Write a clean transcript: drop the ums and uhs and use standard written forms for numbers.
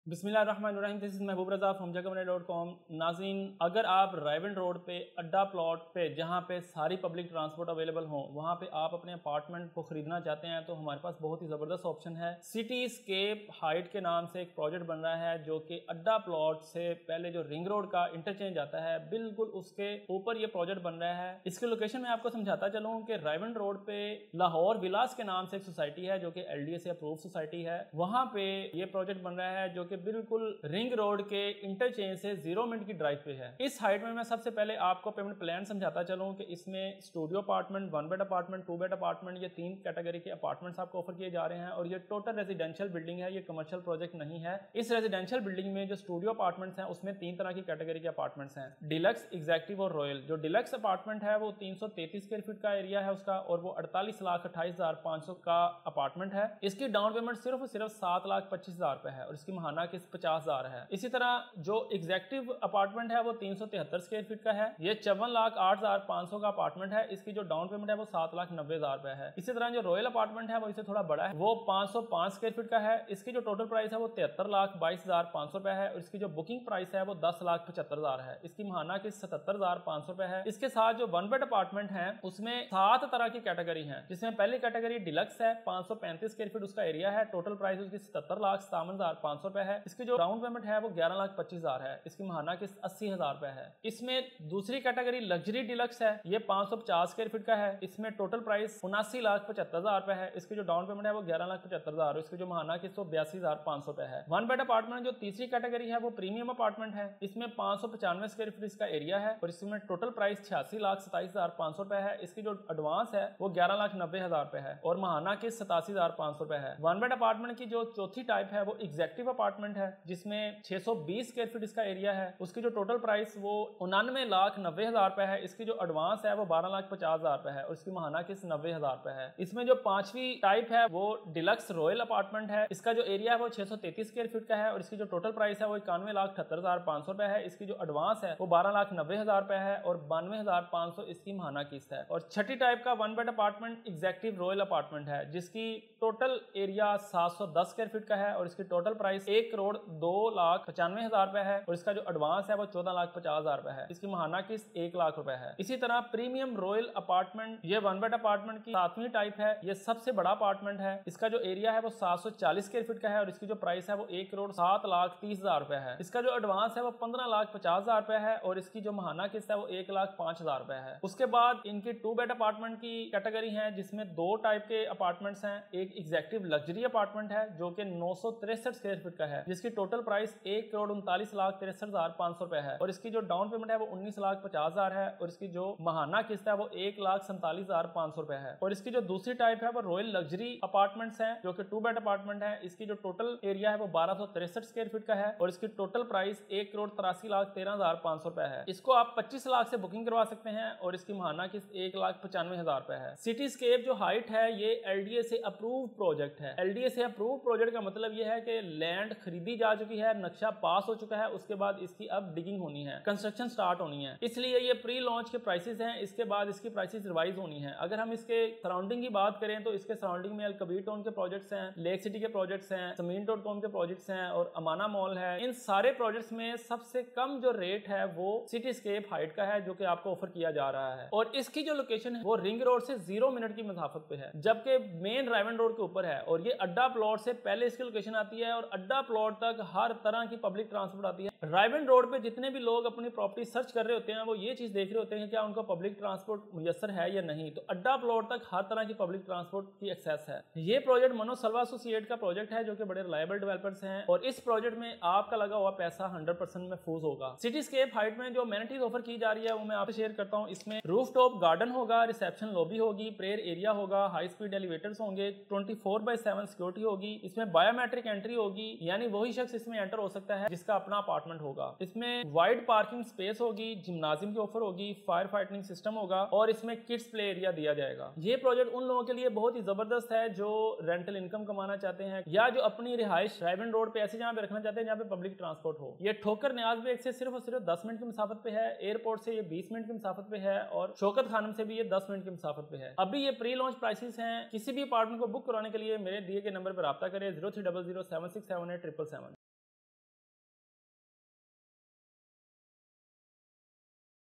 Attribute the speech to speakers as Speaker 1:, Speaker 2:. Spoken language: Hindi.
Speaker 1: बिस्मिल्लाहिर्रहमानिर्रहीम। This is Mehboob Raza from jagabonai.com। नाज़रीन, अगर आप रायवन रोड पे अड्डा प्लॉट पे जहाँ पे सारी पब्लिक ट्रांसपोर्ट अवेलेबल हो वहाँ पे आप अपने अपार्टमेंट को ख़रीदना चाहते हैं तो हमारे पास बहुत ही ज़बरदस्त ऑप्शन है। सिटी स्केप हाइट के नाम से एक प्रोजेक्ट बन रहा है जो कि अड्डा प्लॉट से पहले जो रिंग रोड का इंटरचेंज आता है बिल्कुल उसके ऊपर ये प्रोजेक्ट बन रहा है। इसकी लोकेशन मैं आपको समझाता चलूँ कि रायवन रोड पे लाहौर विलास के नाम से एक सोसाइटी है जो कि LDA से अप्रूव सोसाइटी है। वहाँ पे ये प्रोजेक्ट बन रहा है जो कि बिल्कुल रिंग रोड के इंटरचेंज से 0 मिनट की ड्राइव पे है। इस हाइट में मैं सबसे पहले आपको पेमेंट प्लान समझाता चलूं कि इसमें studio apartment, 1 bed apartment, 2 bed apartment, ये 3 कैटेगरी के अपार्टमेंट्स आपको ऑफर किए जा रहे हैं और ये टोटल रेजिडेंशियल बिल्डिंग है, ये कमर्शियल प्रोजेक्ट नहीं है। इस रेजिडेंशियल बिल्डिंग में जो स्टूडियो अपार्टमेंट्स हैं उसमें 3 तरह की कैटेगरी के अपार्टमेंट्स हैं, डिलक्स, एग्जेक्टिव और रॉयल। जो डिलक्स अपार्टमेंट है वो 333 स्क्वायर फीट का एरिया है उसका और वो 48,28,500 का अपार्टमेंट है। इसकी डाउन पेमेंट सिर्फ 7,25,000 रुपए है और इसकी महाना किस्त 50,000 है। इसी तरह जो एग्जेक्टिव अपार्टमेंट है वो 373 स्क्वायर फीट का है, ये 54,08,500 का अपार्टमेंट है। इसकी जो डाउन पेमेंट है वो 7,90,000 रुपए है। इसी तरह जो रॉयल अपार्टमेंट है वो इससे थोड़ा बड़ा है, वो 505 स्क्वायर फीट का है। इसकी जो टोटल प्राइस है वो 73,22,500 रुपए है और इसकी जो बुकिंग प्राइस है वो 10,75,000 है। इसकी महाना की 77,500 रुपए है। इसके साथ जो 1 बेड अपार्टमेंट है उसमें 7 तरह की कैटेगरी है, जिसमें पहली कैटेगरी डिलक्स है, 535 स्क्वायर फीट उसका एरिया है, टोटल प्राइस उसकी 77,57,500 रुपए है। इसकी जो डाउन पेमेंट है वो 11,25,000 है, इसकी महाना किस्त 80,000 रुपए है। इसमें दूसरी कैटेगरी लग्जरी डिलक्स है, ये 550 स्क्वायर फीट का है, इसमें टोटल प्राइस 79,75,000 रुपए है। इसकी जो डाउन पेमेंट है वो 11,75,000, इसकी जो महाना किस्त 82,500 रुपए है। 1 बेड अपार्टमेंट जो तीसरी कैटेगरी है वो प्रीमियम अपार्टमेंट है, इसमें 595 स्क्वायर फीट इसका एरिया है और इसमें टोटल प्राइस 86,27,500 रुपए है। इसकी जो एडवांस है वो 11,90,000 रुपए है और महाना किस्त 87,500 रुपए है। 1 बेड अपार्टमेंट की जो चौथी टाइप है वो एग्जेक्टिव अपार्टमेंट है, जिसमें 620 स्क्वायर फीट इसका एरिया है। उसकी जो टोटल प्राइस वो 99,90,000 रुपए है। इसकी जो एडवांस है वो 12,50,000 रुपए है और इसकी महाना किस्त 90,000 रुपए है। इसमें जो पांचवी टाइप है वो डिलक्स रॉयल अपार्टमेंट है, इसका जो एरिया है वो 633 स्क्वायर फीट का है और इसकी जो टोटल प्राइस है वो 91,78,500 रुपए है। इसकी जो एडवांस है वो 12,90,000 रुपए है और 92,500 इसकी महाना किस्त है। और छठी टाइप का 1 bed apartment executive royal apartment है, जिसकी टोटल एरिया 710 स्क्वायर फीट का है और इसकी टोटल प्राइस 1,02,95,000 रुपए है और इसका जो एडवांस है वो 14,50,000 रुपए है। इसकी महाना किस्त 1,00,000 रुपए है। इसी तरह प्रीमियम रॉयल अपार्टमेंट, ये 1 बेड अपार्टमेंट की 7वीं टाइप है, ये सबसे बड़ा अपार्टमेंट है। इसका जो एरिया है वो 740 स्क्वायर फीट का है और इसकी जो प्राइस है वो 1,07,30,000 रुपए है। इसका जो एडवांस है वो 15,50,000 रुपए है और इसकी जो महाना किस्त है वो 1,05,000 रुपए है। उसके बाद इनकी 2 बेड अपार्टमेंट की कैटेगरी है, जिसमें 2 टाइप के अपार्टमेंट्स हैं। एक एग्जेक्टिव लग्जरी अपार्टमेंट है जो कि 963 स्क्वायर फीट का है, जिसकी टोटल प्राइस 1,39,63,500 रुपए है और इसकी जो डाउन पेमेंट है वो 19,50,000 है और इसकी जो महाना किस्त है वो 1,47,500 रुपए है। और इसकी जो दूसरी टाइप है वो रॉयल लग्जरी अपार्टमेंट्स है जो कि 2 बेड अपार्टमेंट है। इसकी जो टोटल एरिया है वो 1,263 स्क्वायर फीट का है और इसकी टोटल प्राइस 1,83,13,500 रुपए है। इसको आप 25 लाख से बुकिंग करवा सकते हैं और इसकी महाना किस्त 1,95,000 रुपए है। सिटी स्केप जो हाइट है ये LDA से अप्रूव प्रोजेक्ट है। LDA से अप्रूव प्रोजेक्ट का मतलब ये है कि लैंड खरीदी जा चुकी है, नक्शा पास हो चुका है, उसके बाद इसकी अब डिगिंग होनी है, कंस्ट्रक्शन स्टार्ट होनी है, इसलिए ये प्री लॉन्च के प्राइसेस हैं। इसके बाद इसकी प्राइसेस रिवाइज होनी है। अगर हम इसके सराउंडिंग की बात करें तो इसके सराउंडिंग में अलकबीर टाउन के प्रोजेक्ट्स हैं, लेक सिटी के प्रोजेक्ट्स हैं, Samin.com के प्रोजेक्ट्स हैं और अमाना मॉल है। इन सारे प्रोजेक्ट्स में सबसे कम जो रेट है वो सिटी स्केप हाइट का है जो कि आपको ऑफर किया जा रहा है और इसकी जो लोकेशन है वो रिंग रोड से 0 मिनट की मुसाफत पे है, जबकि मेन रायवन रोड के ऊपर है और ये अड्डा प्लॉट से पहले इसकी लोकेशन आती है और अड्डा प्लॉट तक हर तरह की पब्लिक ट्रांसपोर्ट आती है। रायवन रोड पे जितने भी लोग अपनी प्रॉपर्टी सर्च कर रहे होते हैं वो ये चीज देख रहे होते हैं क्या उनको पब्लिक ट्रांसपोर्ट मुयसर है या नहीं, तो अड्डा प्लॉट तक हर तरह की पब्लिक ट्रांसपोर्ट की एक्सेस है। ये प्रोजेक्ट मनो सलवा एसोसिएट का प्रोजेक्ट है जो कि बड़े रिलायबल डेवलपर्स हैं और इस प्रोजेक्ट में आपका लगा हुआ पैसा 100% महफूज होगा। सिटी स्केप हाइट में जो एमेनिटीज ऑफर की जा रही है वो मैं आपसे शेयर करता हूँ। इसमें रूफटॉप गार्डन होगा, रिसेप्शन लॉबी होगी, प्रेयर एरिया होगा, हाई स्पीड एलिवेटर्स होंगे, 24/7 सिक्योरिटी होगी, इसमें बायोमेट्रिक एंट्री होगी, यानी वही शख्स इसमें एंटर हो सकता है जिसका अपना अपार्टमेंट होगा। इसमें वाइड पार्किंग स्पेस होगी, जिम्नाजियम की ऑफर होगी, फायर फाइटिंग सिस्टम होगा और इसमें किड्स प्ले एरिया दिया जाएगा। ये प्रोजेक्ट उन लोगों के लिए बहुत ही जबरदस्त है जो रेंटल इनकम कमाना चाहते हैं या जो अपनी रिहाइश रायवन रोड पे ऐसी जगह पे रखना चाहते हैं जहाँ पे पब्लिक ट्रांसपोर्ट हो। ये ठोकर न्याज बेग से सिर्फ और सिर्फ 10 मिनट की मुसाफत पे है, एयरपोर्ट से ये 20 मिनट की मुसाफत पे है और शौकत खानम से भी ये 10 मिनट की मुसाफत पे है। अभी ये प्री लॉन्च प्राइसेस हैं। किसी भी अपार्टमेंट को बुक कराने के लिए मेरे दिए गए नंबर पर राब्ता करें 0300767877।